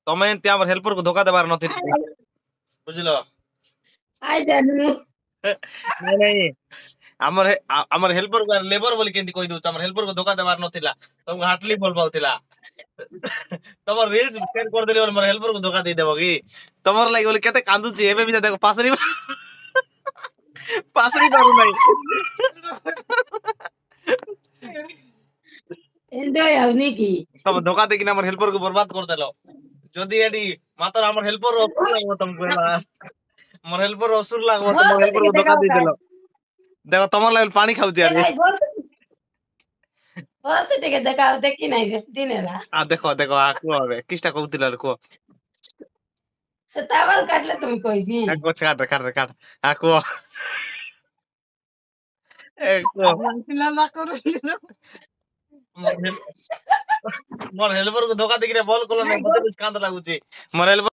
ତମେ ଏମିତି ଆମର ହେଲ୍ପର କୁ ଧୋକା ଦେବାର ନଥିଲା ବୁଝିଲ। ଆଇ ଜାନୁ ନାଇଁ ନାଇଁ ଆମର ହେଲ୍ପର କୁ ଲେବର ବୋଲି କେମିତି କହି ଦଉଛ। ଆମର ହେଲ୍ପର କୁ ଧୋକା ଦେବାର ନଥିଲା। ତମକୁ ହାଟଲି ଭଲ ପାଉଥିଲା। ତମର ରିଲ୍ସ ସେଣ୍ଡ କରିଦେଲି ବୋଲି ମୋର ହେଲ୍ପର କୁ ଧୋକା ଦେଇଦେବ କି? ତମର ଲାଗି ବୋଲି କେତେ କାନ୍ଦୁଛି ଏବେ ବି ଦେଖ ପାସରି ପାସରି ପାରୁନାହିଁ। ଏନ୍ଜୟ ହଉନି କି? ତମେ ଧୋକା ଦେଇକିନା ଆମର ହେଲ୍ପର କୁ ବର୍ବାଦ କରିଦେଲ। ଯଦି ଏଠି ମାତ୍ର ଆମର ହେଲ୍ପର ଅସୁର ଲାଗିବ ତମକୁ ହେଲା। ମୋର ହେଲ୍ପର ଅସୁର ଲାଗିବ ତମର ଭଲସେ ହେଲ୍ପର ଟିକେ କୁ ଧୋକା ଦେଖାଅ ଦେଇଦେଲ। ଦେଖ ତମର ଲାଗି ପାଣି ଖାଉଛି ଏ ଆରେ। ଭାଇ ଭଲସେ ଟିକେ ଦେଖାଅ ଦେଖି ନାହିଁ ବେଶୀ ଦିନ ହେଲା। ଦେଖ ଦେଖ କୁହ ଏବେ କିଛିଟା କହୁଥିଲ କୁହ। ସେ ଟାୱାର କାଟିଲେ ତୁମେ କହିବି। କୁହ କୁହ। ମୋର ହେଲ୍ପର କୁ ଧୋକା ଦେଇକିନା ବଲ କଲ ନାହିଁ ମତେ ବେଶୀ କାନ୍ଦ ଲାଗୁଛି। ମୋର ହେଲ୍ପର